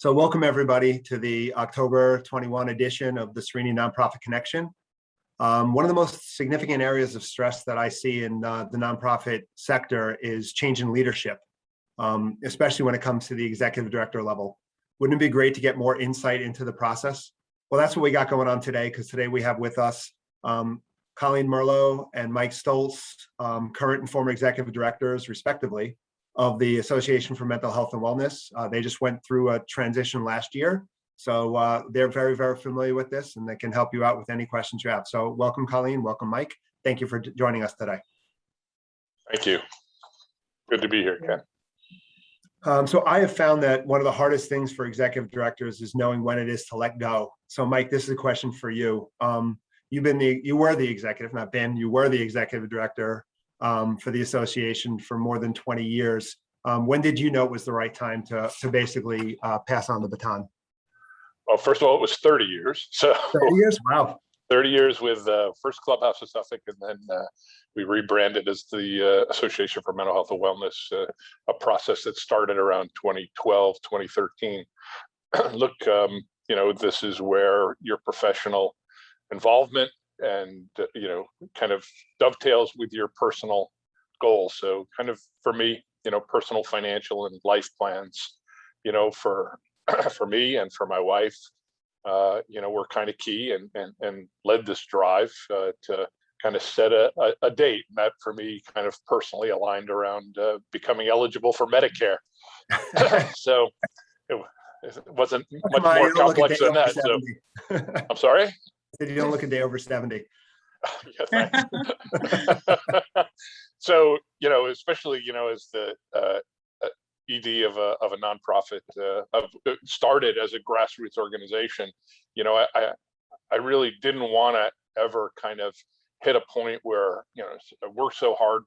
So welcome everybody to the October 21 edition of the Cerini Nonprofit Connection. One of the most significant areas of stress that I see in the nonprofit sector is change in leadership, especially when it comes to the executive director level. Wouldn't it be great to get more insight into the process? Well, that's what we got going on today, because today we have with us Colleen Merlo and Mike Stoltz, current and former executive directors, respectively, of the Association for Mental Health and Wellness. They just went through a transition last year. So they're very, very familiar with this, and they can help you out with any questions you have. So welcome, Colleen. Welcome, Mike. Thank you for joining us today. Thank you. Good to be here, Ken. So I have found that one of the hardest things for executive directors is knowing when it is to let go. So Mike, this is a question for you. You were the executive, not been, you were the executive director for the association for more than 20 years. When did you know it was the right time to basically pass on the baton? Well, first of all, it was 30 years. So 30 years? Wow. 30 years with first Clubhouse of Suffolk, and then we rebranded as the Association for Mental Health and Wellness, a process that started around 2012, 2013. Look, this is where your professional involvement and kind of dovetails with your personal goals. So kind of for me, personal financial and life plans, for me and for my wife, were kind of key and led this drive to kind of set a date. And that for me kind of personally aligned around becoming eligible for Medicare. So it wasn't much more complex than that. So I'm sorry? You don't look a day over 70. Yeah, thanks. So, especially, as the ED of a nonprofit, started as a grassroots organization, I really didn't want to ever kind of hit a point where, I worked so hard,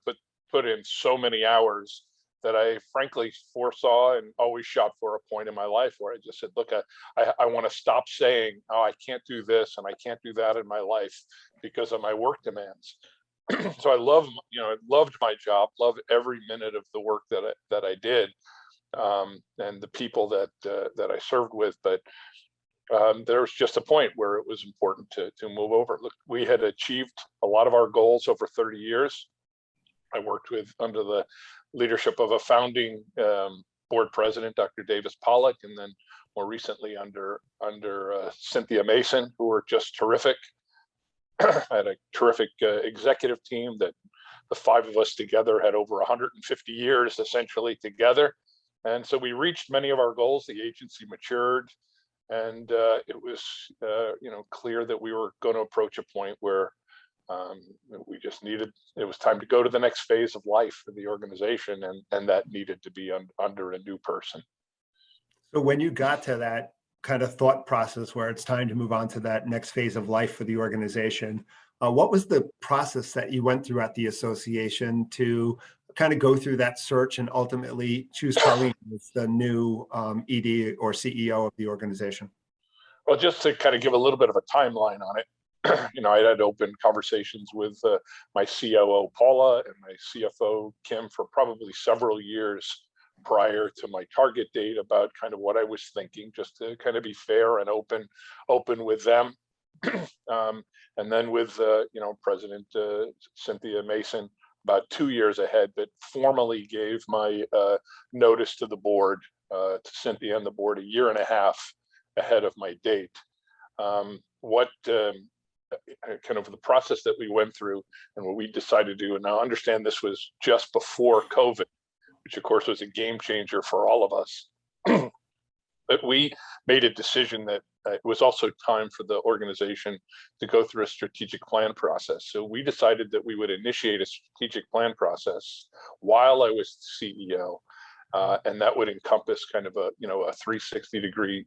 put in so many hours that I frankly foresaw and always shot for a point in my life where I just said, look, I want to stop saying, oh, I can't do this and I can't do that in my life because of my work demands. So I loved my job, loved every minute of the work that I did, and the people that I served with. But there was just a point where it was important to move over. Look, we had achieved a lot of our goals over 30 years. I worked under the leadership of a founding board president, Dr. Davis Pollock, and then more recently under Cynthia Mason, who were just terrific. I had a terrific executive team that the five of us together had over 150 years essentially together. And so we reached many of our goals. The agency matured, and it was clear that we were going to approach a point where it was time to go to the next phase of life for the organization, and that needed to be under a new person. So when you got to that kind of thought process where it's time to move on to that next phase of life for the organization, what was the process that you went through at the association to kind of go through that search and ultimately choose Colleen as the new ED or CEO of the organization? Well, just to kind of give a little bit of a timeline on it, I had open conversations with my COO, Paula, and my CFO, Kim, for probably several years prior to my target date about kind of what I was thinking, just to kind of be fair and open with them. And then with, President Cynthia Mason, about 2 years ahead, that formally gave my notice to the board, to Cynthia and the board, a year and a half ahead of my date. Kind of the process that we went through and what we decided to do, and now understand this was just before COVID, which of course was a game changer for all of us. But we made a decision that it was also time for the organization to go through a strategic plan process. So we decided that we would initiate a strategic plan process while I was CEO. And that would encompass kind of a 360-degree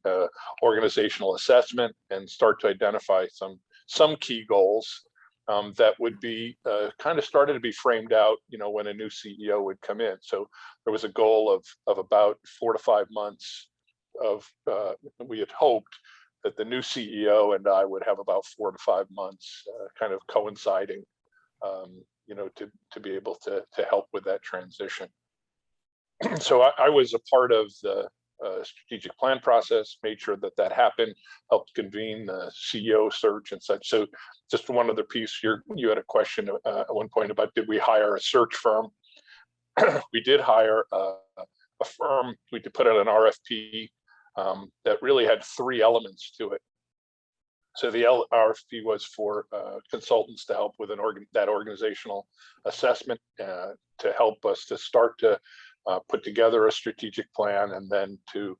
organizational assessment and start to identify some key goals that would be kind of started to be framed out, when a new CEO would come in. So there was a goal of about 4 to 5 months of, we had hoped that the new CEO and I would have about 4 to 5 months kind of coinciding, to be able to help with that transition. So I was a part of the strategic plan process, made sure that that happened, helped convene the CEO search and such. So just one other piece, you had a question at one point about, did we hire a search firm? We did hire a firm. We did put out an RFP that really had three elements to it. So the RFP was for consultants to help with that organizational assessment, to help us to start to put together a strategic plan, and then to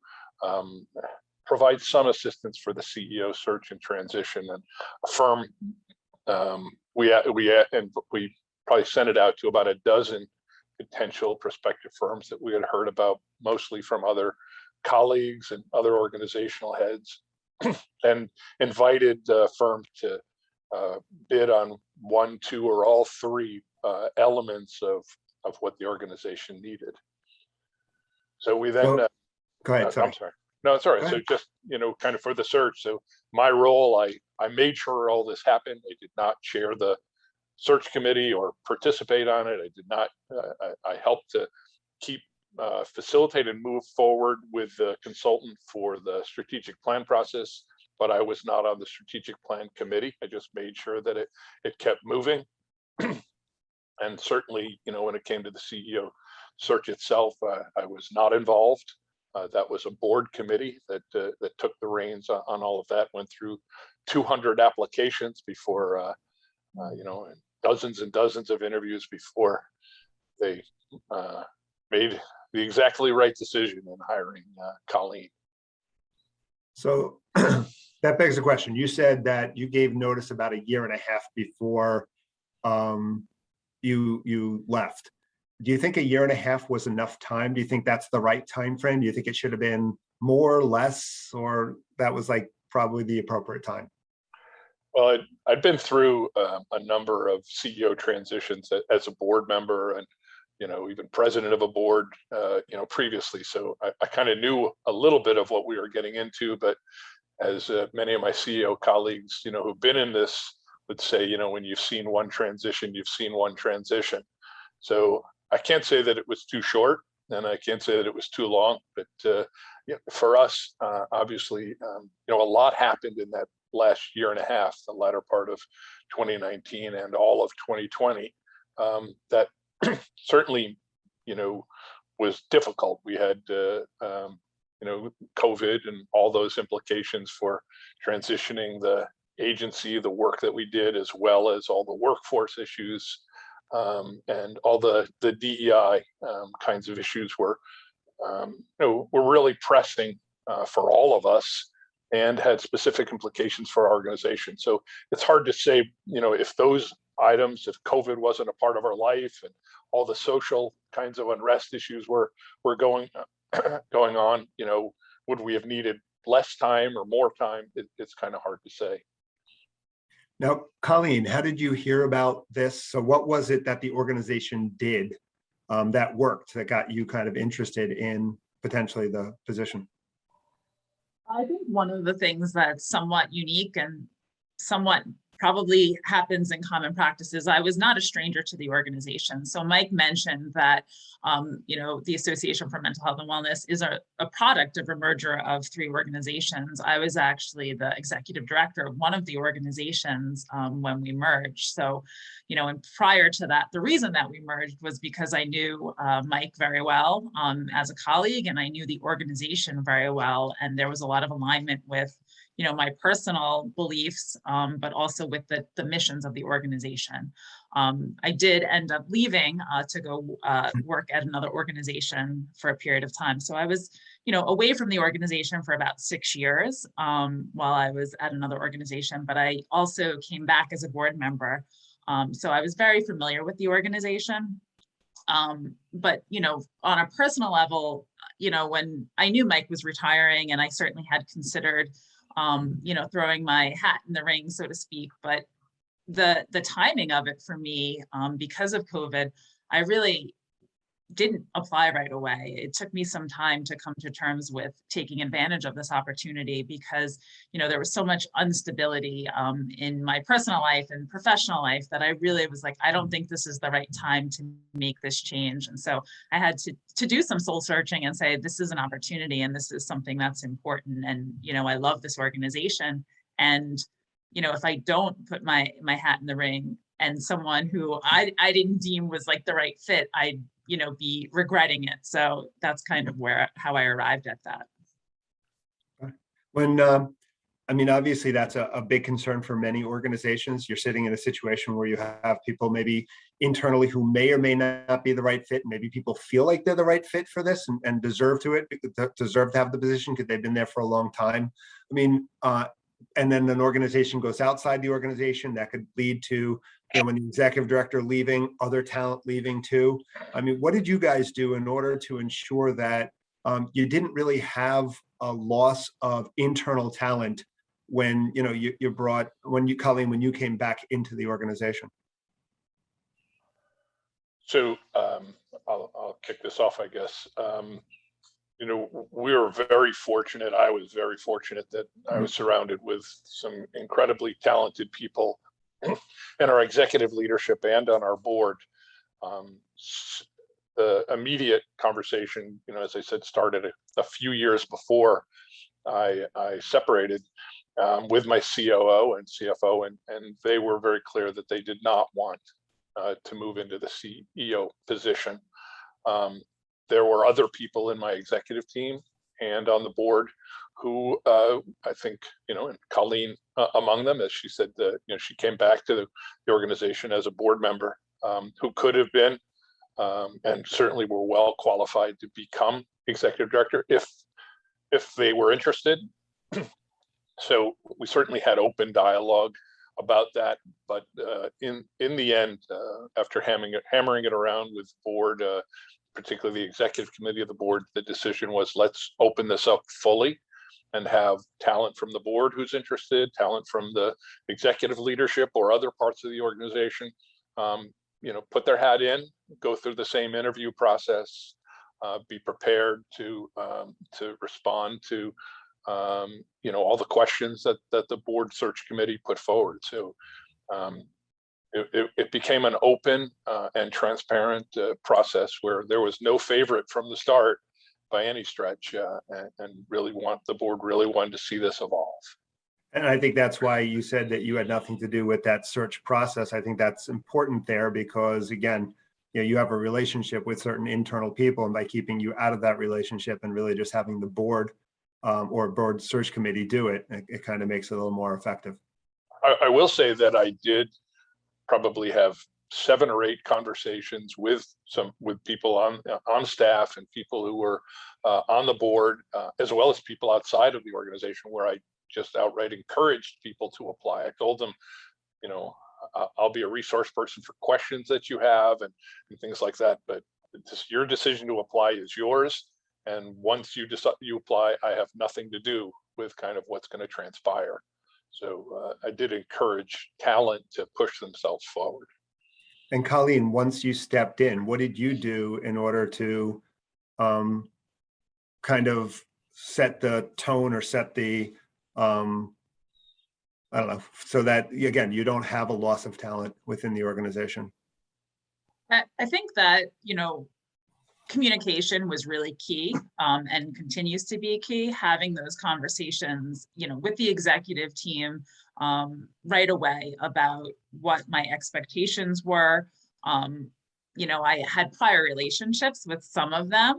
provide some assistance for the CEO search and transition. And a firm, we probably sent it out to about a dozen potential prospective firms that we had heard about, mostly from other colleagues and other organizational heads, and invited the firm to bid on one, two, or all three elements of what the organization needed. So we then go ahead. Sorry. I'm sorry. No, it's all right. So just, kind of for the search. So my role, I made sure all this happened. I did not chair the search committee or participate on it. I did not. I helped to keep facilitate and move forward with the consultant for the strategic plan process, but I was not on the strategic plan committee. I just made sure that it kept moving. And certainly, when it came to the CEO search itself, I was not involved. That was a board committee that took the reins on all of that. Went through 200 applications before, and dozens and dozens of interviews before they made the exactly right decision in hiring Colleen. So that begs the question. You said that you gave notice about a year and a half before you left. Do you think a year and a half was enough time? Do you think that's the right time frame? Do you think it should have been more, less, or that was like probably the appropriate time? Well, I'd been through a number of CEO transitions as a board member, and even president of a board, previously. So I kind of knew a little bit of what we were getting into. But as many of my CEO colleagues, who've been in this would say, when you've seen one transition, you've seen one transition. So I can't say that it was too short, and I can't say that it was too long. But for us, obviously, a lot happened in that last year and a half, the latter part of 2019 and all of 2020, that certainly, was difficult. We had, COVID and all those implications for transitioning the agency, the work that we did, as well as all the workforce issues, and all the DEI kinds of issues were really pressing for all of us, and had specific implications for our organization. So it's hard to say, if those items, if COVID wasn't a part of our life and all the social kinds of unrest issues were going on, would we have needed less time or more time? It's kind of hard to say. Now, Colleen, how did you hear about this? So what was it that the organization did that worked, that got you kind of interested in potentially the position? I think one of the things that's somewhat unique and somewhat probably happens in common practices, I was not a stranger to the organization. So Mike mentioned that, the Association for Mental Health and Wellness is a product of a merger of three organizations. I was actually the executive director of one of the organizations when we merged. So, and prior to that, the reason that we merged was because I knew Mike very well as a colleague, and I knew the organization very well. And there was a lot of alignment with my personal beliefs, but also with the missions of the organization. I did end up leaving to go work at another organization for a period of time. So I was, away from the organization for about 6 years while I was at another organization, but I also came back as a board member. So I was very familiar with the organization. But, on a personal level, when I knew Mike was retiring, and I certainly had considered throwing my hat in the ring, so to speak. But the timing of it for me, because of COVID, I really didn't apply right away. It took me some time to come to terms with taking advantage of this opportunity because, you know, there was so much instability in my personal life and professional life that I really was like, I don't think this is the right time to make this change. And so I had to do some soul searching and say, this is an opportunity and this is something that's important. And, you know, I love this organization. And, you know, if I don't put my hat in the ring and someone who I didn't deem was like the right fit, I'd, you know, be regretting it. So that's kind of how I arrived at that. When, I mean, obviously that's a big concern for many organizations. You're sitting in a situation where you have people maybe internally who may or may not be the right fit. Maybe people feel like they're the right fit for this and deserve to have the position because they've been there for a long time. I mean, and then an organization goes outside the organization that could lead to, you know, when the executive director leaving, other talent leaving too. I mean, what did you guys do in order to ensure that you didn't really have a loss of internal talent when, you know, Colleen, when you came back into the organization? So I'll kick this off, I guess. You know, we were very fortunate. I was very fortunate that I was surrounded with some incredibly talented people in our executive leadership and on our board. The immediate conversation, you know, as I said, started a few years before I separated with my COO and CFO, and they were very clear that they did not want to move into the CEO position. There were other people in my executive team and on the board who I think, you know, and Colleen among them, as she said, you know, she came back to the organization as a board member who could have been and certainly were well qualified to become executive director if they were interested. So we certainly had open dialogue about that, but in the end, after hammering it around with the board, particularly the executive committee of the board, the decision was, let's open this up fully and have talent from the board who's interested, talent from the executive leadership or other parts of the organization, you know, put their hat in, go through the same interview process, be prepared to respond to you know, all the questions that the board search committee put forward. So it became an open and transparent process where there was no favorite from the start by any stretch, and the board really wanted to see this evolve. And I think that's why you said that you had nothing to do with that search process. I think that's important there because, again, you know, you have a relationship with certain internal people, and by keeping you out of that relationship and really just having the board or board search committee do it, it kind of makes it a little more effective. I will say that I did probably have 7 or 8 conversations with people on staff and people who were on the board, as well as people outside of the organization, where I just outright encouraged people to apply. I told them, you know, I'll be a resource person for questions that you have and things like that, but your decision to apply is yours. And once you decide you apply, I have nothing to do with kind of what's going to transpire. So I did encourage talent to push themselves forward. And Colleen, once you stepped in, what did you do in order to kind of set the tone or set the, I don't know, so that, again, you don't have a loss of talent within the organization? I think that, you know, communication was really key and continues to be key. Having those conversations, you know, with the executive team right away about what my expectations were. You know, I had prior relationships with some of them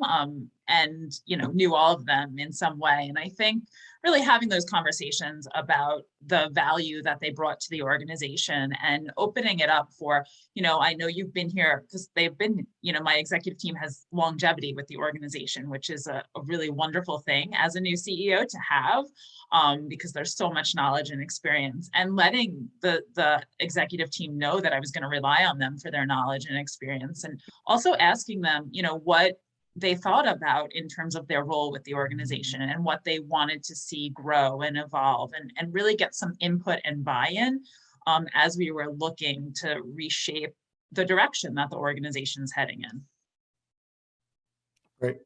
and, you know, knew all of them in some way. And I think really having those conversations about the value that they brought to the organization and opening it up for, you know, I know you've been here because they've been, you know, my executive team has longevity with the organization, which is a really wonderful thing as a new CEO to have, because there's so much knowledge and experience, and letting the executive team know that I was going to rely on them for their knowledge and experience, and also asking them, you know, what they thought about in terms of their role with the organization and what they wanted to see grow and evolve, and really get some input and buy-in as we were looking to reshape the direction that the organization's heading in. Great.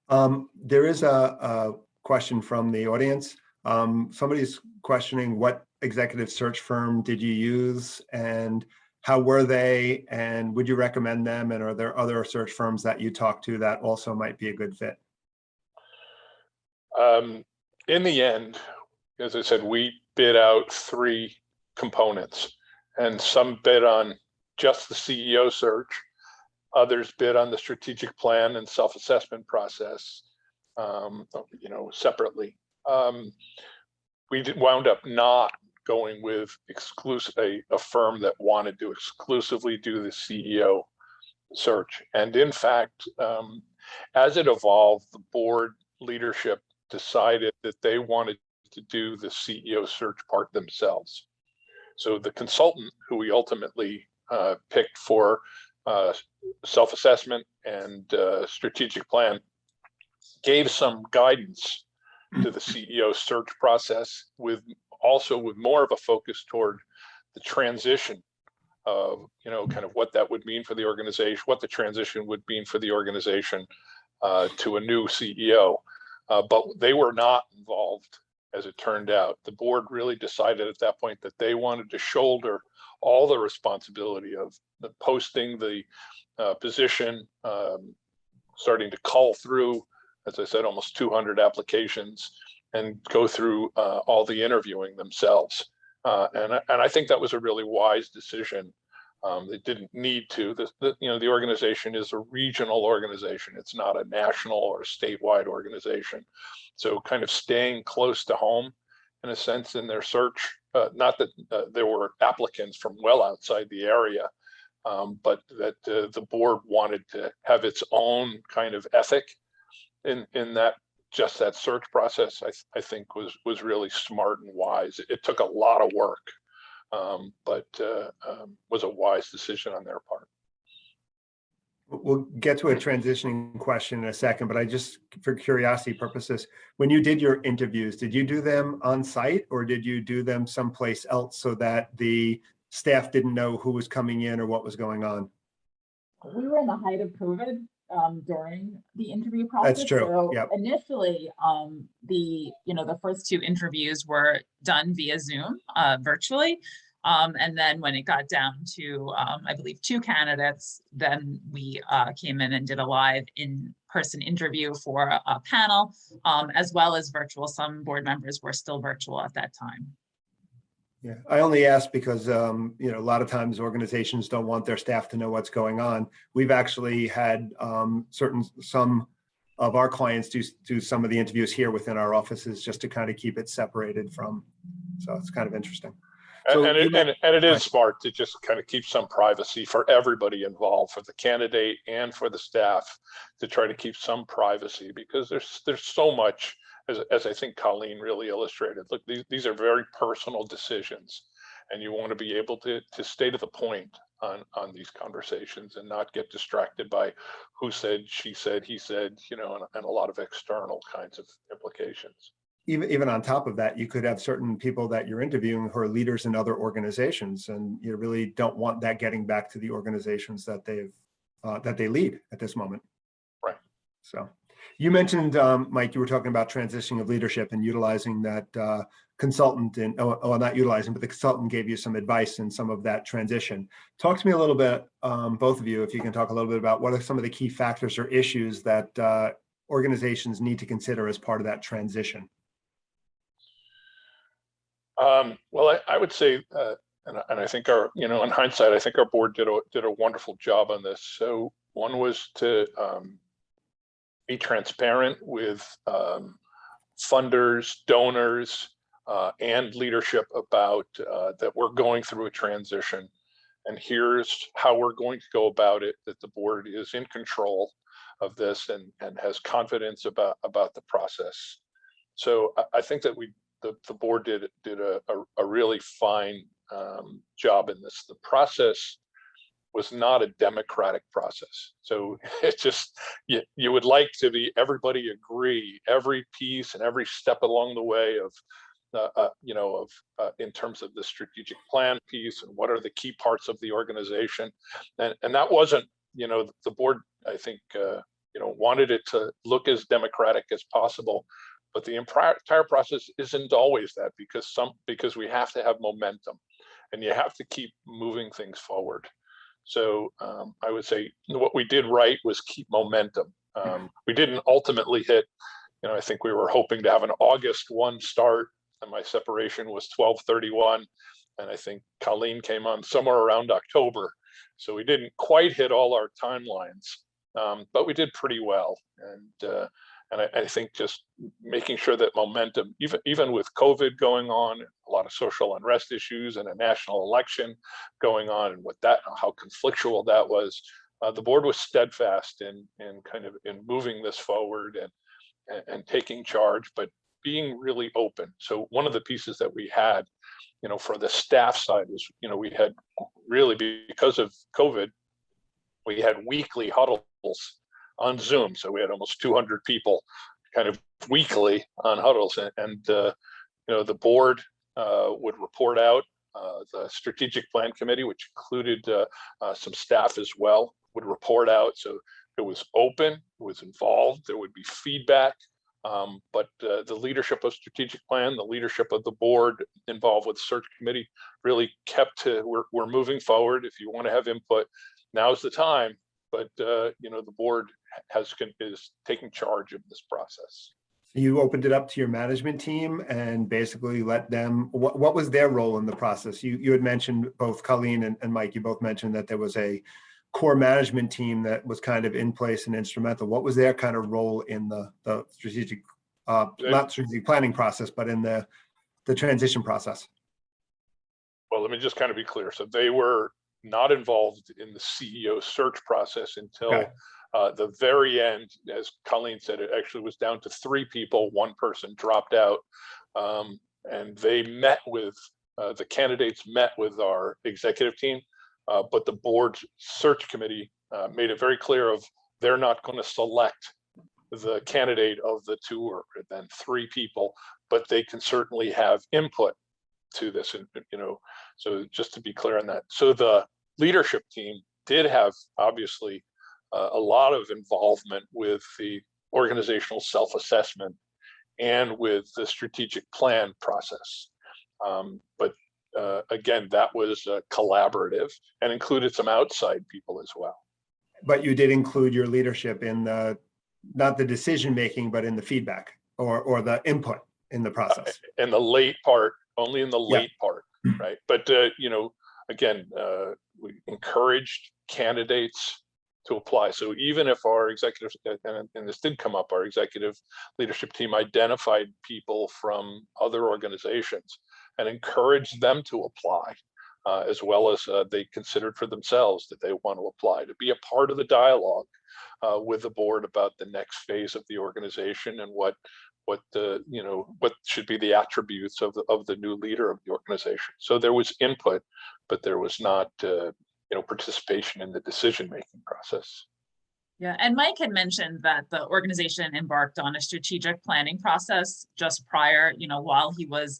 There is a question from the audience. Somebody's questioning, what executive search firm did you use and how were they, and would you recommend them? And are there other search firms that you talk to that also might be a good fit? In the end, as I said, we bid out 3 components, and some bid on just the CEO search. Others bid on the strategic plan and self-assessment process, separately. We wound up not going with a firm that wanted to exclusively do the CEO search. And in fact, as it evolved, the board leadership decided that they wanted to do the CEO search part themselves. So the consultant who we ultimately picked for self-assessment and strategic plan gave some guidance to the CEO search process, with more of a focus toward the transition of, kind of what that would mean for the organization, what the transition would mean for the organization to a new CEO. But they were not involved, as it turned out. The board really decided at that point that they wanted to shoulder all the responsibility of the posting the position, starting to call through, as I said, almost 200 applications, and go through all the interviewing themselves. And I think that was a really wise decision. They didn't need to. The organization is a regional organization. It's not a national or statewide organization. So kind of staying close to home, in a sense, in their search. Not that there were applicants from well outside the area, but that the board wanted to have its own kind of ethic in that search process. I think was really smart and wise. It took a lot of work, but was a wise decision on their part. We'll get to a transitioning question in a second, but I just, for curiosity purposes, when you did your interviews, did you do them on site or did you do them someplace else so that the staff didn't know who was coming in or what was going on? We were in the height of COVID during the interview process. That's true. So yep. Initially, the first 2 interviews were done via Zoom, virtually. And then when it got down to, I believe, 2 candidates, then we came in and did a live in-person interview for a panel, as well as virtual. Some board members were still virtual at that time. Yeah, I only ask because, a lot of times organizations don't want their staff to know what's going on. We've actually had some of our clients do some of the interviews here within our offices just to kind of keep it separated from, so it's kind of interesting. So and it is smart to just kind of keep some privacy for everybody involved, for the candidate and for the staff, to try to keep some privacy, because there's so much, as I think Colleen really illustrated. Look, these are very personal decisions, and you want to be able to stay to the point on these conversations and not get distracted by who said, she said, he said, and a lot of external kinds of implications. Even on top of that, you could have certain people that you're interviewing who are leaders in other organizations, and you really don't want that getting back to the organizations that they lead at this moment. Right. So you mentioned, Mike, you were talking about transitioning of leadership and utilizing that consultant, and not utilizing, but the consultant gave you some advice in some of that transition. Talk to me a little bit, both of you, if you can talk a little bit about what are some of the key factors or issues that organizations need to consider as part of that transition. Well, I would say, and I think in hindsight, I think our board did a wonderful job on this. So one was to be transparent with funders, donors, and leadership about that we're going through a transition, and here's how we're going to go about it, that the board is in control of this and has confidence about the process. So I think that the board did a really fine job in this. The process was not a democratic process. So it's just, you would like to be, everybody agree, every piece and every step along the way of, in terms of the strategic plan piece and what are the key parts of the organization. And that wasn't, the board, I think, wanted it to look as democratic as possible. But the entire process isn't always that, because we have to have momentum, and you have to keep moving things forward. So I would say what we did right was keep momentum. We didn't ultimately hit, I think we were hoping to have an August 1 start, and my separation was 12/31. And I think Colleen came on somewhere around October. So we didn't quite hit all our timelines, but we did pretty well. And I think just making sure that momentum, even with COVID going on, a lot of social unrest issues, and a national election going on, and how conflictual that was, the board was steadfast in moving this forward and taking charge, but being really open. So one of the pieces that we had, for the staff side was, we had really, because of COVID, we had weekly huddles on Zoom. So we had almost 200 people kind of weekly on huddles, and the board would report out. The strategic plan committee, which included some staff as well, would report out. So it was open, it was involved, there would be feedback. But the leadership of strategic plan, the leadership of the board involved with the search committee, really kept to, we're moving forward. If you want to have input, now's the time. But the board is taking charge of this process. You opened it up to your management team and basically let them, what was their role in the process? You had mentioned, both Colleen and Mike, you both mentioned that there was a core management team that was kind of in place and instrumental. What was their kind of role in the strategic, not strategic planning process, but in the transition process? Well, let me just kind of be clear. So they were not involved in the CEO search process until the very end. As Colleen said, it actually was down to 3 people. 1 person dropped out, and they met with the candidates met with our executive team, but the board's search committee made it very clear of they're not going to select the candidate of the 2 or then 3 people, but they can certainly have input to this. And so just to be clear on that, so the leadership team did have obviously a lot of involvement with the organizational self-assessment and with the strategic plan process, but again, that was collaborative and included some outside people as well. But you did include your leadership in not the decision making, but in the feedback or the input in the process. In the late part, only in the late part, right? But again, we encouraged candidates to apply. So even if our executive, and this did come up, our executive leadership team identified people from other organizations and encouraged them to apply, as well as they considered for themselves that they want to apply to be a part of the dialogue with the board about the next phase of the organization and what should be the attributes of the new leader of the organization. So there was input, but there was not participation in the decision-making process. Yeah, and Mike had mentioned that the organization embarked on a strategic planning process just prior, while he was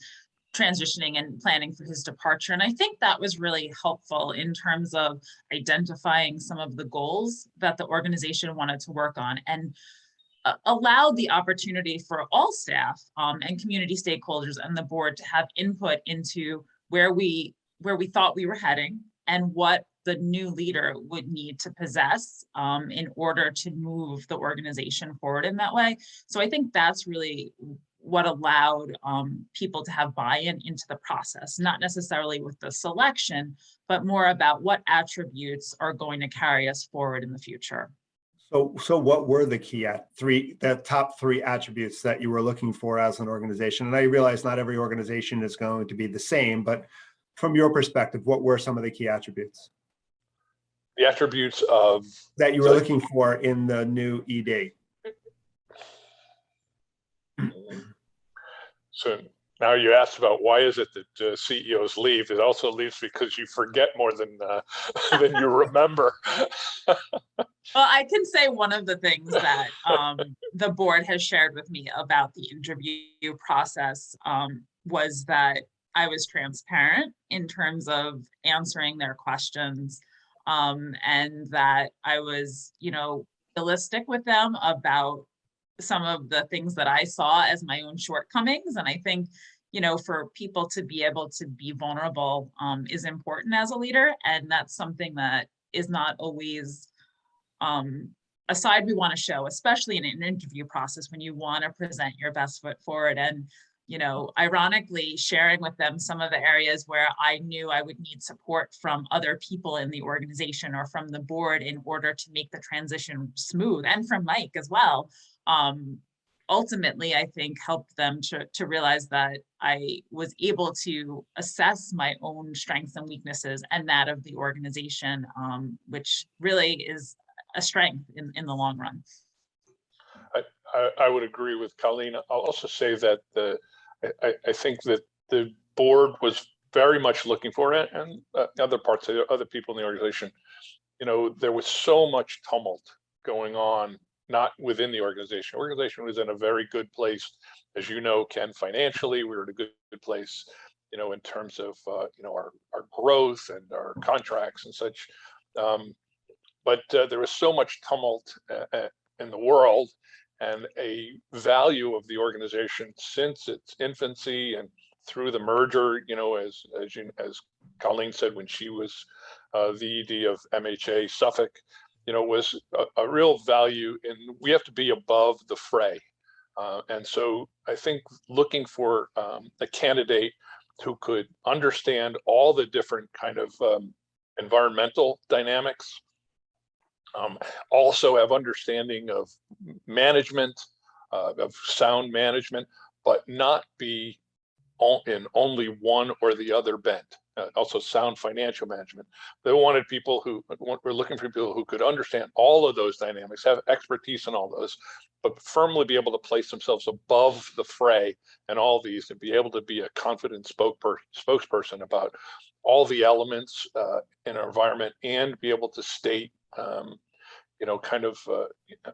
transitioning and planning for his departure. And I think that was really helpful in terms of identifying some of the goals that the organization wanted to work on, and allowed the opportunity for all staff and community stakeholders and the board to have input into where we thought we were heading and what the new leader would need to possess in order to move the organization forward in that way. So I think that's really what allowed people to have buy-in into the process, not necessarily with the selection, but more about what attributes are going to carry us forward in the future. So what were the top 3 attributes that you were looking for as an organization? And I realize not every organization is going to be the same, but from your perspective, what were some of the key attributes? The attributes of that you were looking for in the new ED. So now you asked about why is it that CEOs leave? It also leaves because you forget more than you remember. Well, I can say one of the things that the board has shared with me about the interview process was that I was transparent in terms of answering their questions, and that I was, realistic with them about some of the things that I saw as my own shortcomings. And I think, you know, for people to be able to be vulnerable is important as a leader. And that's something that is not always a side we want to show, especially in an interview process when you want to present your best foot forward. And, you know, ironically, sharing with them some of the areas where I knew I would need support from other people in the organization or from the board in order to make the transition smooth, and from Mike as well. Ultimately, I think helped them to realize that I was able to assess my own strengths and weaknesses and that of the organization, which really is a strength in the long run. I would agree with Colleen. I'll also say that I think that the board was very much looking for it, and other parts of other people in the organization. You know, there was so much tumult going on, not within the organization. The organization was in a very good place, as you know, Ken, financially. We were in a good place, you know, in terms of you know, our growth and our contracts and such. But there was so much tumult in the world, and a value of the organization since its infancy and through the merger, you know, as Colleen said, when she was the ED of MHA Suffolk, you know, was a real value in, we have to be above the fray. And so I think looking for a candidate who could understand all the different kind of environmental dynamics, also have understanding of management, of sound management, but not be in only one or the other bent. Also sound financial management. They wanted people who were looking for people who could understand all of those dynamics, have expertise in all those, but firmly be able to place themselves above the fray and all these, and be able to be a confident spokesperson about all the elements in our environment, and be able to state, you know, kind of,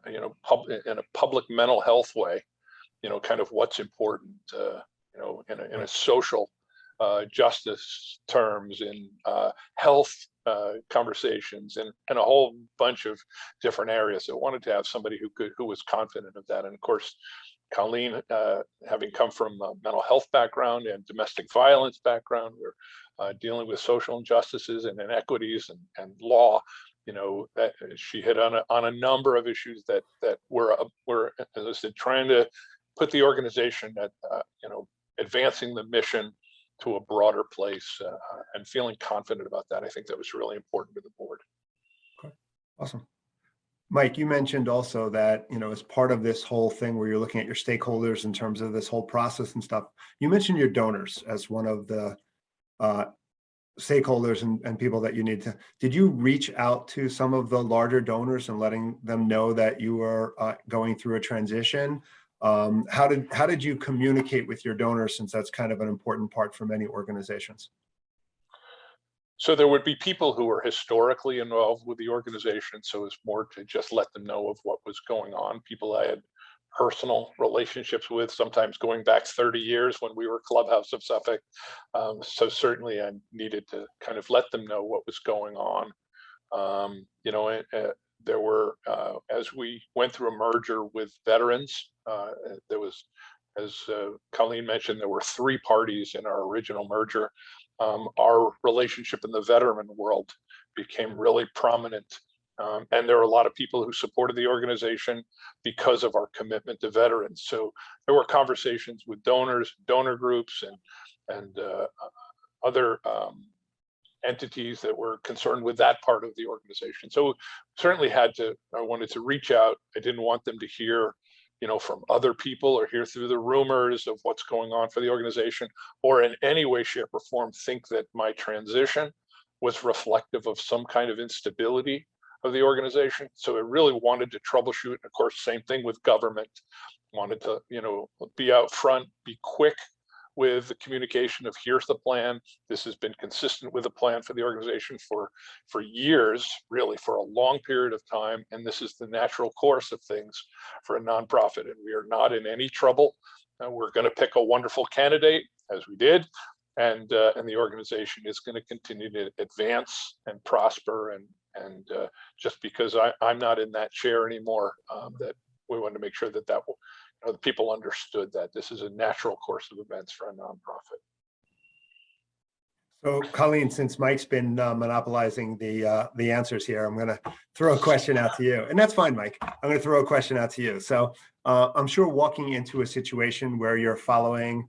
you know, in a public mental health way, you know, kind of what's important, you know, in a social justice terms, in health conversations, and a whole bunch of different areas. So I wanted to have somebody who was confident of that. And of course, Colleen, having come from a mental health background and domestic violence background, we're dealing with social injustices and inequities and law. You know, that she hit on a number of issues that were, as I said, trying to put the organization at, you know, advancing the mission to a broader place, and feeling confident about that. I think that was really important to the board. Okay. Awesome. Mike, you mentioned also that, you know, as part of this whole thing where you're looking at your stakeholders in terms of this whole process and stuff, you mentioned your donors as one of the stakeholders and people that you need to. Did you reach out to some of the larger donors and letting them know that you are going through a transition? How did you communicate with your donors, since that's kind of an important part for many organizations? So there would be people who were historically involved with the organization, so it's more to just let them know of what was going on. People I had personal relationships with, sometimes going back 30 years when we were Clubhouse of Suffolk. So certainly I needed to kind of let them know what was going on. You know, there were, as we went through a merger with veterans, there was, as Colleen mentioned, there were 3 parties in our original merger. Our relationship in the veteran world became really prominent. And there were a lot of people who supported the organization because of our commitment to veterans. So there were conversations with donors, donor groups, and other entities that were concerned with that part of the organization. So certainly I wanted to reach out. I didn't want them to hear, you know, from other people or hear through the rumors of what's going on for the organization, or in any way, shape, or form think that my transition was reflective of some kind of instability of the organization. So I really wanted to troubleshoot. And of course, same thing with government. Wanted to, you know, be out front, be quick with the communication of here's the plan. This has been consistent with the plan for the organization for years, really for a long period of time. And this is the natural course of things for a nonprofit. And we are not in any trouble. We're going to pick a wonderful candidate, as we did. And the organization is going to continue to advance and prosper And just because I'm not in that chair anymore, that we wanted to make sure that the people understood that this is a natural course of events for a nonprofit. So Colleen, since Mike's been monopolizing the answers here, I'm going to throw a question out to you, and that's fine, Mike. I'm going to throw a question out to you. So I'm sure walking into a situation where you're following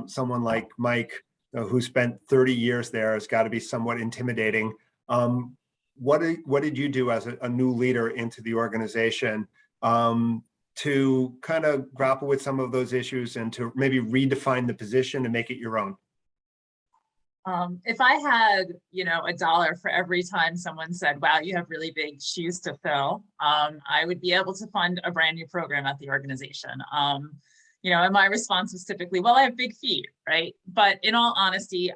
someone like Mike, who spent 30 years there, has got to be somewhat intimidating. What did you do as a new leader into the organization to kind of grapple with some of those issues and to maybe redefine the position and make it your own? If I had, $1 for every time someone said, wow, you have really big shoes to fill, I would be able to fund a brand new program at the organization. And my response was typically, well, I have big feet, right? But in all honesty,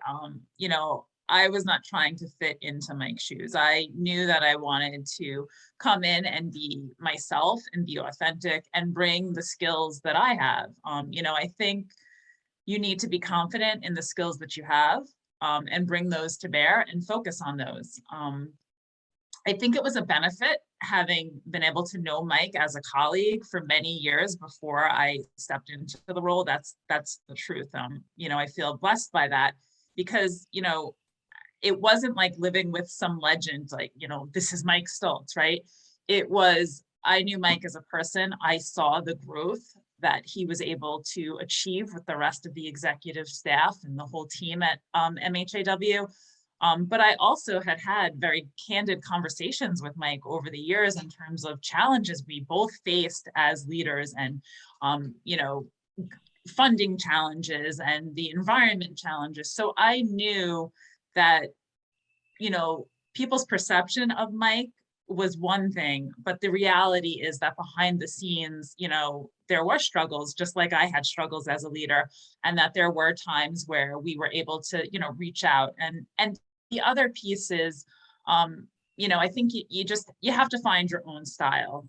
I was not trying to fit into Mike's shoes. I knew that I wanted to come in and be myself and be authentic and bring the skills that I have. I think you need to be confident in the skills that you have and bring those to bear and focus on those. I think it was a benefit having been able to know Mike as a colleague for many years before I stepped into the role. That's the truth. I feel blessed by that because, it wasn't like living with some legend, like, this is Mike Stoltz, right? It was, I knew Mike as a person. I saw the growth that he was able to achieve with the rest of the executive staff and the whole team at MHAW. But I also had very candid conversations with Mike over the years in terms of challenges we both faced as leaders and, funding challenges and the environment challenges. So I knew that, people's perception of Mike was one thing, but the reality is that behind the scenes, there were struggles, just like I had struggles as a leader, and that there were times where we were able to, reach out. And the other piece is, I think you have to find your own style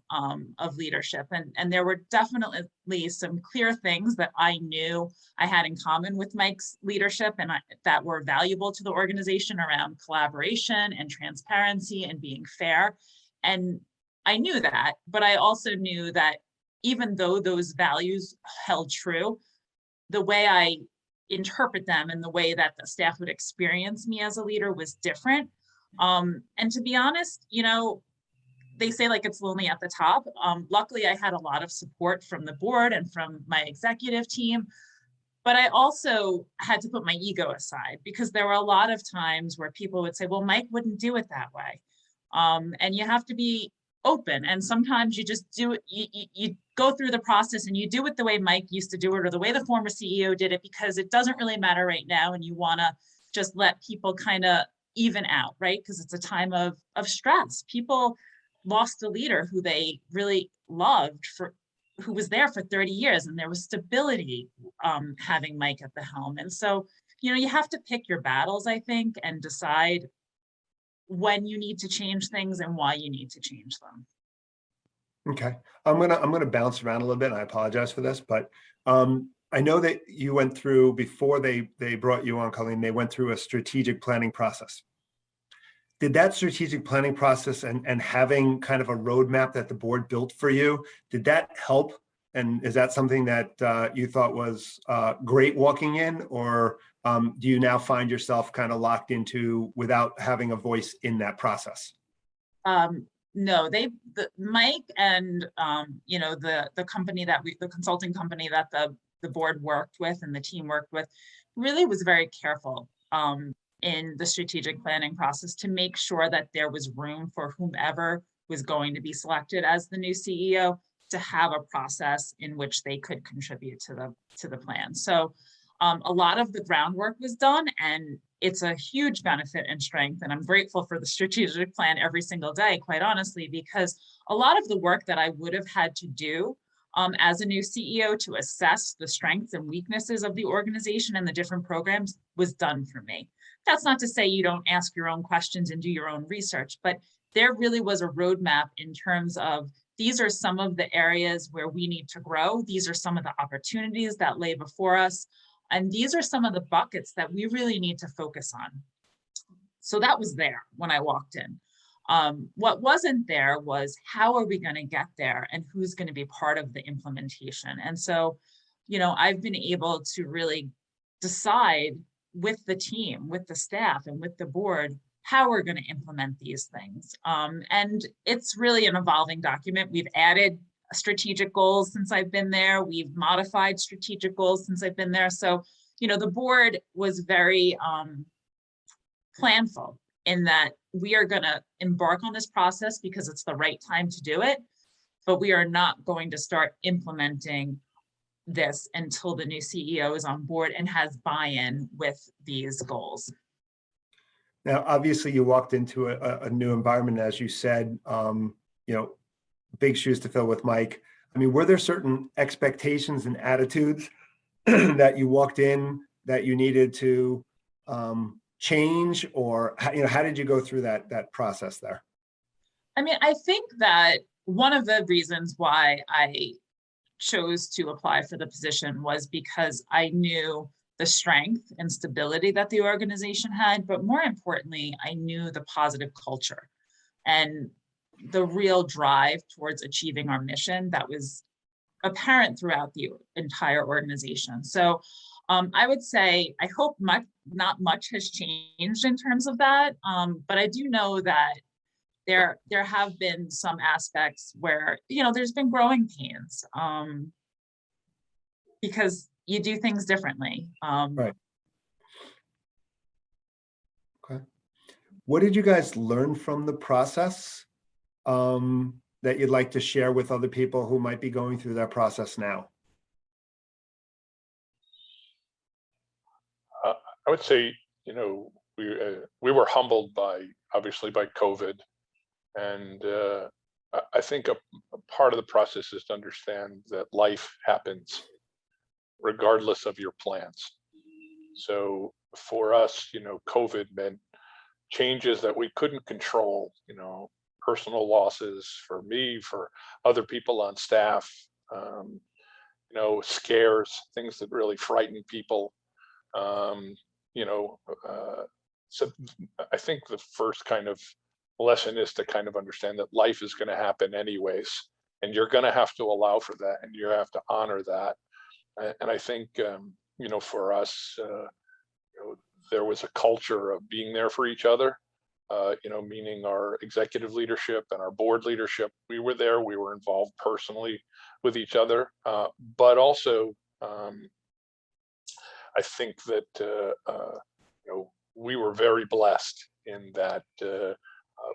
of leadership. And there were definitely some clear things that I knew I had in common with Mike's leadership and that were valuable to the organization around collaboration and transparency and being fair. And I knew that, but I also knew that even though those values held true, the way I interpret them and the way that the staff would experience me as a leader was different. And to be honest, they say like it's lonely at the top. Luckily, I had a lot of support from the board and from my executive team, but I also had to put my ego aside because there were a lot of times where people would say, well, Mike wouldn't do it that way. And you have to be open. And sometimes you just do it, you go through the process and you do it the way Mike used to do it or the way the former CEO did it, because it doesn't really matter right now. And you want to just let people kind of even out, right? Because it's a time of stress. People lost a leader who they really loved, who was there for 30 years, and there was stability having Mike at the helm. And so, you have to pick your battles, I think, and decide when you need to change things and why you need to change them. Okay, I'm gonna bounce around a little bit. And I apologize for this, but I know that you went through, before they brought you on, Colleen, they went through a strategic planning process. Did that strategic planning process and having kind of a roadmap that the board built for you, did that help? And is that something that you thought was great walking in, or do you now find yourself kind of locked into without having a voice in that process? No, Mike and the company the consulting company that the board worked with and the team worked with really was very careful in the strategic planning process to make sure that there was room for whomever was going to be selected as the new CEO to have a process in which they could contribute to the plan. So a lot of the groundwork was done, and it's a huge benefit and strength. And I'm grateful for the strategic plan every single day, quite honestly, because a lot of the work that I would have had to do as a new CEO to assess the strengths and weaknesses of the organization and the different programs was done for me. That's not to say you don't ask your own questions and do your own research, but there really was a roadmap in terms of these are some of the areas where we need to grow. These are some of the opportunities that lay before us. And these are some of the buckets that we really need to focus on. So that was there when I walked in. What wasn't there was how are we going to get there and who's going to be part of the implementation. And so, I've been able to really decide with the team, with the staff, and with the board how we're going to implement these things. And it's really an evolving document. We've added strategic goals since I've been there. We've modified strategic goals since I've been there. So, the board was very planful in that we are going to embark on this process because it's the right time to do it, but we are not going to start implementing this until the new CEO is on board and has buy-in with these goals. Now, obviously, you walked into a new environment, as you said, big shoes to fill with Mike. I mean, were there certain expectations and attitudes that you walked in that you needed to change, or how did you go through that process there? I mean, I think that one of the reasons why I chose to apply for the position was because I knew the strength and stability that the organization had, but more importantly, I knew the positive culture and the real drive towards achieving our mission that was apparent throughout the entire organization. So I would say, I hope not much has changed in terms of that, but I do know that there have been some aspects where, there's been growing pains because you do things differently. Right. Okay. What did you guys learn from the process that you'd like to share with other people who might be going through that process now? I would say, we were humbled obviously by COVID, and I think a part of the process is to understand that life happens regardless of your plans. So for us, COVID meant changes that we couldn't control, personal losses for me, for other people on staff, scares, things that really frighten people. So I think the first kind of lesson is to kind of understand that life is going to happen anyways, and you're going to have to allow for that, and you have to honor that. And I think, for us, there was a culture of being there for each other, meaning our executive leadership and our board leadership. We were there, we were involved personally with each other, but also, I think that, we were very blessed in that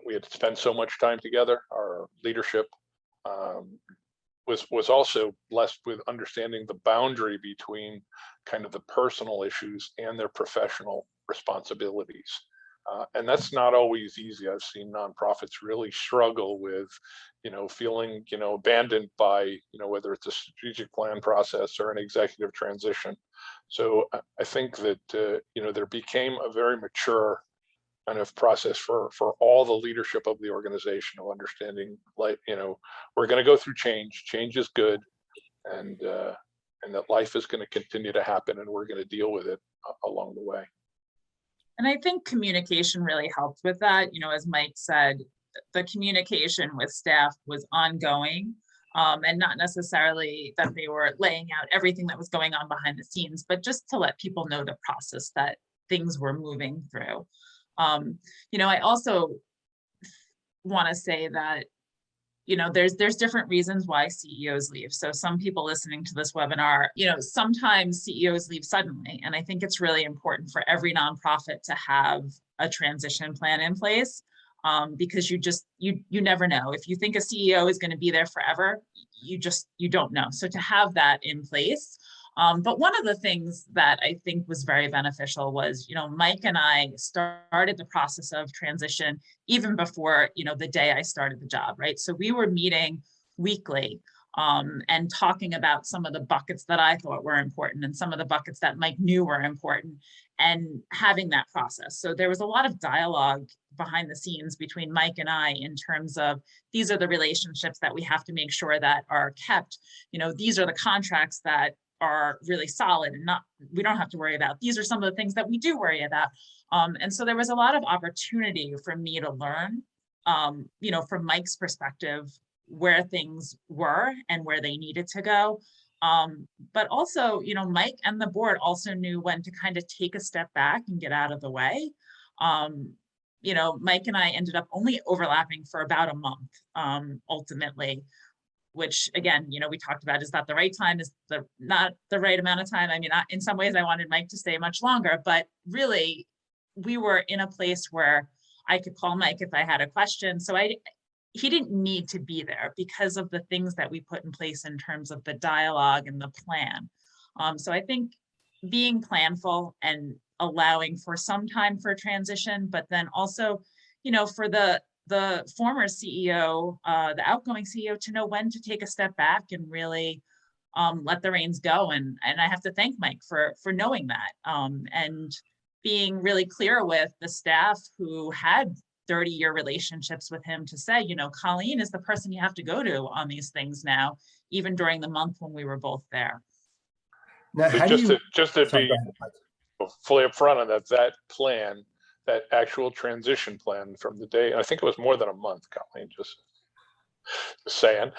we had spent so much time together. Our leadership was also blessed with understanding the boundary between kind of the personal issues and their professional responsibilities. And that's not always easy. I've seen nonprofits really struggle with, feeling, abandoned by, whether it's a strategic plan process or an executive transition. So I think that, there became a very mature kind of process for all the leadership of the organization of understanding, like, we're going to go through change. Change is good, and that life is going to continue to happen, and we're going to deal with it along the way. And I think communication really helped with that. As Mike said, the communication with staff was ongoing, and not necessarily that they were laying out everything that was going on behind the scenes, but just to let people know the process that things were moving through. I also want to say that, there's different reasons why CEOs leave. So some people listening to this webinar, sometimes CEOs leave suddenly. And I think it's really important for every nonprofit to have a transition plan in place, because you never know. If you think a CEO is going to be there forever, you don't know. So to have that in place. But one of the things that I think was very beneficial was, Mike and I started the process of transition even before, the day I started the job, right? So we were meeting weekly and talking about some of the buckets that I thought were important and some of the buckets that Mike knew were important, and having that process. So there was a lot of dialogue behind the scenes between Mike and I in terms of, these are the relationships that we have to make sure that are kept. These are the contracts that are really solid and we don't have to worry about. These are some of the things that we do worry about. And so there was a lot of opportunity for me to learn you know, from Mike's perspective, where things were and where they needed to go. But also, you know, Mike and the board also knew when to kind of take a step back and get out of the way. You know, Mike and I ended up only overlapping for about a month, ultimately, which again, you know, we talked about, is that the right time? Is the not the right amount of time? I mean, in some ways I wanted Mike to stay much longer, but really we were in a place where I could call Mike if I had a question. So he didn't need to be there because of the things that we put in place in terms of the dialogue and the plan. So I think being planful and allowing for some time for transition, but then also, you know, for the former CEO, the outgoing CEO, to know when to take a step back and really let the reins go. And I have to thank Mike for knowing that, and being really clear with the staff who had 30-year relationships with him to say, you know, Colleen is the person you have to go to on these things now, even during the month when we were both there. Now, So how do you? just to Sorry, be go ahead, Mike. fully upfront on that, that plan, that actual transition plan from the day, I think it was more than a month, Colleen, just saying,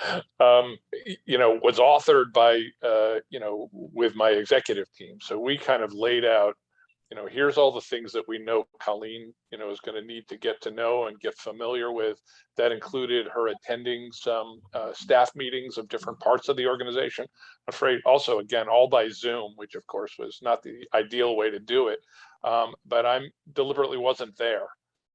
you know, was authored by, you know, with my executive team. So we kind of laid out, you know, here's all the things that we know Colleen, you know, is going to need to get to know and get familiar with. That included her attending some staff meetings of different parts of the organization. I'm afraid also, again, all by Zoom, which of course was not the ideal way to do it. But I deliberately wasn't there,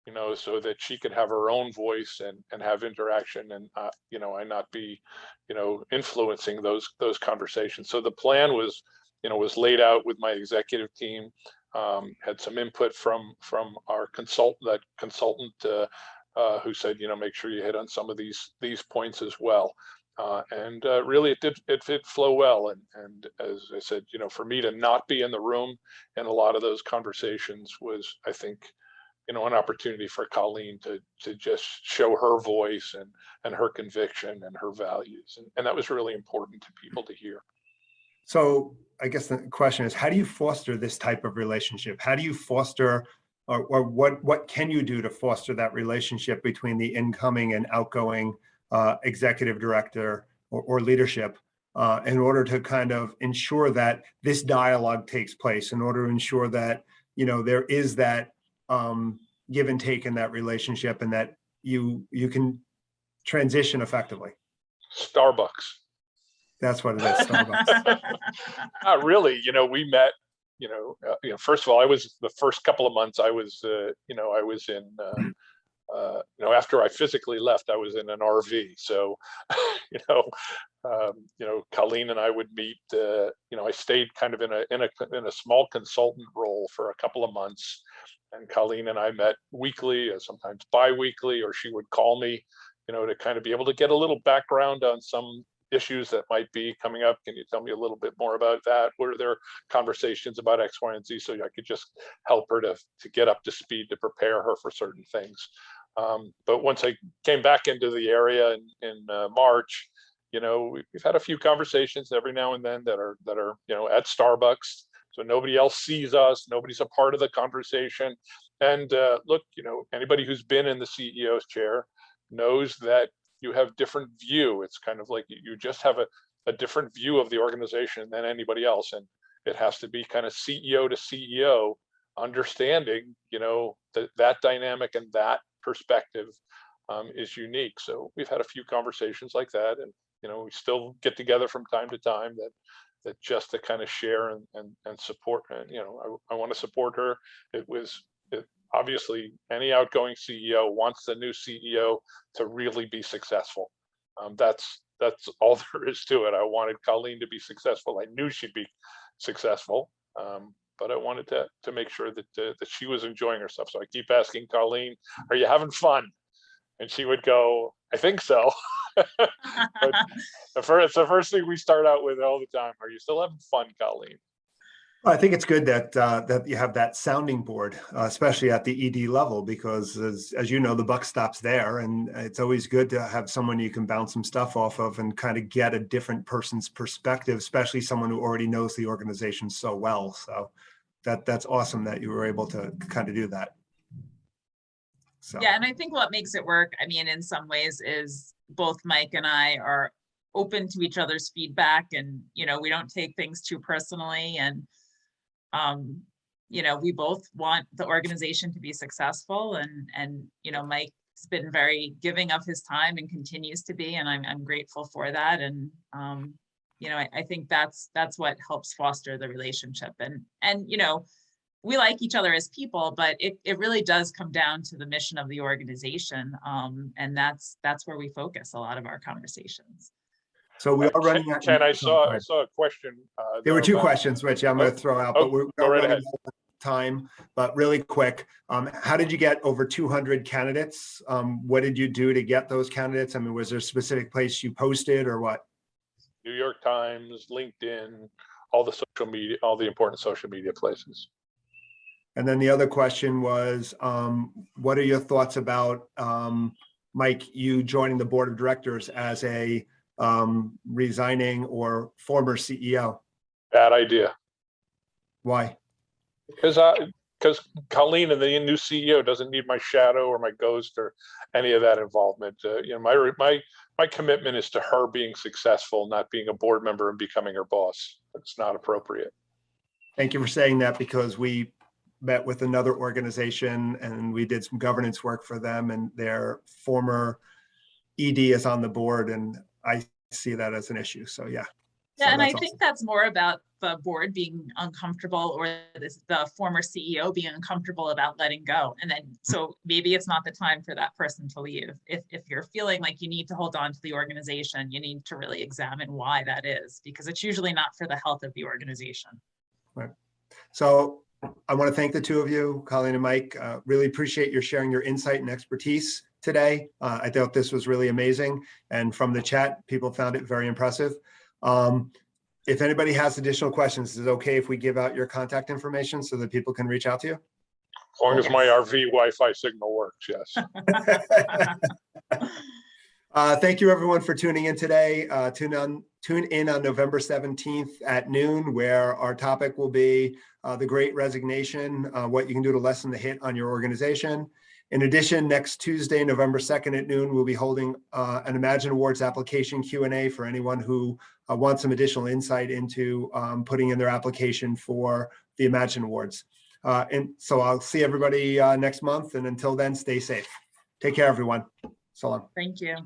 you know, so that she could have her own voice and have interaction, and you know, I not be, you know, influencing those conversations. So the plan was, you know, was laid out with my executive team. Had some input from our consultant, who said, you know, make sure you hit on some of these points as well. And really it did flow well. And as I said, you know, for me to not be in the room in a lot of those conversations was, I think, you know, an opportunity for Colleen to just show her voice and her conviction and her values. And that was really important to people to hear. So I guess the question is, how do you foster this type of relationship? How do you foster, or what can you do to foster that relationship between the incoming and outgoing executive director or leadership, in order to kind of ensure that this dialogue takes place, in order to ensure that, you know, there is that give and take in that relationship, and that you can transition effectively? Starbucks. That's what it is, Starbucks. Not really. You know, we met, you know, first of all, I was the first couple of months I was, you know, I was in, you know, after I physically left, I was in an RV. So, you know, Colleen and I would meet, you know, I stayed kind of in a small consultant role for a couple of months, and Colleen and I met weekly, sometimes bi-weekly, or she would call me, you know, to kind of be able to get a little background on some issues that might be coming up. Can you tell me a little bit more about that? What are their conversations about X, Y, and Z? So I could just help her to get up to speed, to prepare her for certain things. But once I came back into the area in March, you know, we've had a few conversations every now and then that are, you know, at Starbucks. So nobody else sees us, nobody's a part of the conversation. And look, you know, anybody who's been in the CEO's chair knows that you have different view. It's kind of like you just have a different view of the organization than anybody else. And it has to be kind of CEO to CEO, understanding, you know, that dynamic and that perspective is unique. So we've had a few conversations like that. And, you know, we still get together from time to time that just to kind of share and support. And, you know, I want to support her. Obviously, any outgoing CEO wants the new CEO to really be successful. That's all there is to it. I wanted Colleen to be successful. I knew she'd be successful, but I wanted to make sure that she was enjoying herself. So I keep asking Colleen, "Are you having fun?" And she would go, "I think so." But it's the first thing we start out with all the time. Are you still having fun, Colleen? I think it's good that that you have that sounding board, especially at the ED level, because as you know, the buck stops there, and it's always good to have someone you can bounce some stuff off of and kind of get a different person's perspective, especially someone who already knows the organization so well. So that's awesome that you were able to kind of do that. So. Yeah, and I think what makes it work, I mean, in some ways is both Mike and I are open to each other's feedback, and, you know, we don't take things too personally, and, you know, we both want the organization to be successful, and, you know, Mike's been very giving of his time and continues to be, and I'm grateful for that. And, you know, I think that's what helps foster the relationship, and, you know, we like each other as people, but it really does come down to the mission of the organization. And that's where we focus a lot of our conversations. So we are running out. Ken, I saw a question. There were two about- questions, which I'm going to throw out, but we're go right running ahead. out of time. But really quick, how did you get over 200 candidates? What did you do to get those candidates? I mean, was there a specific place you posted or what? New York Times, LinkedIn, all the social media, all the important social media places. And then the other question was, what are your thoughts about, Mike, you joining the board of directors as a resigning or former CEO? Bad idea. Why? Because Colleen and the new CEO doesn't need my shadow or my ghost or any of that involvement. You know, my commitment is to her being successful, not being a board member and becoming her boss. It's not appropriate. Thank you for saying that, because we met with another organization and we did some governance work for them, and their former ED is on the board, and I see that as an issue. So yeah. Yeah, So and I that's think awesome. that's more about the board being uncomfortable, or the former CEO being uncomfortable about letting go. And then, so maybe it's not the time for that person to leave. If you're feeling like you need to hold on to the organization, you need to really examine why that is, because it's usually not for the health of the organization. Right. So I want to thank the two of you, Colleen and Mike. Really appreciate your sharing your insight and expertise today. I thought this was really amazing. And from the chat, people found it very impressive. If anybody has additional questions, is it okay if we give out your contact information so that people can reach out to you? As long as my RV Wi-Fi signal works, yes. Thank you everyone for tuning in today. Tune in on November 17th at noon, where our topic will be the Great Resignation, what you can do to lessen the hit on your organization. In addition, next Tuesday, November 2nd at noon, we'll be holding an Imagine Awards application Q&A for anyone who wants some additional insight into putting in their application for the Imagine Awards. And so I'll see everybody next month. And until then, stay safe. Take care, everyone. So long. Thank you.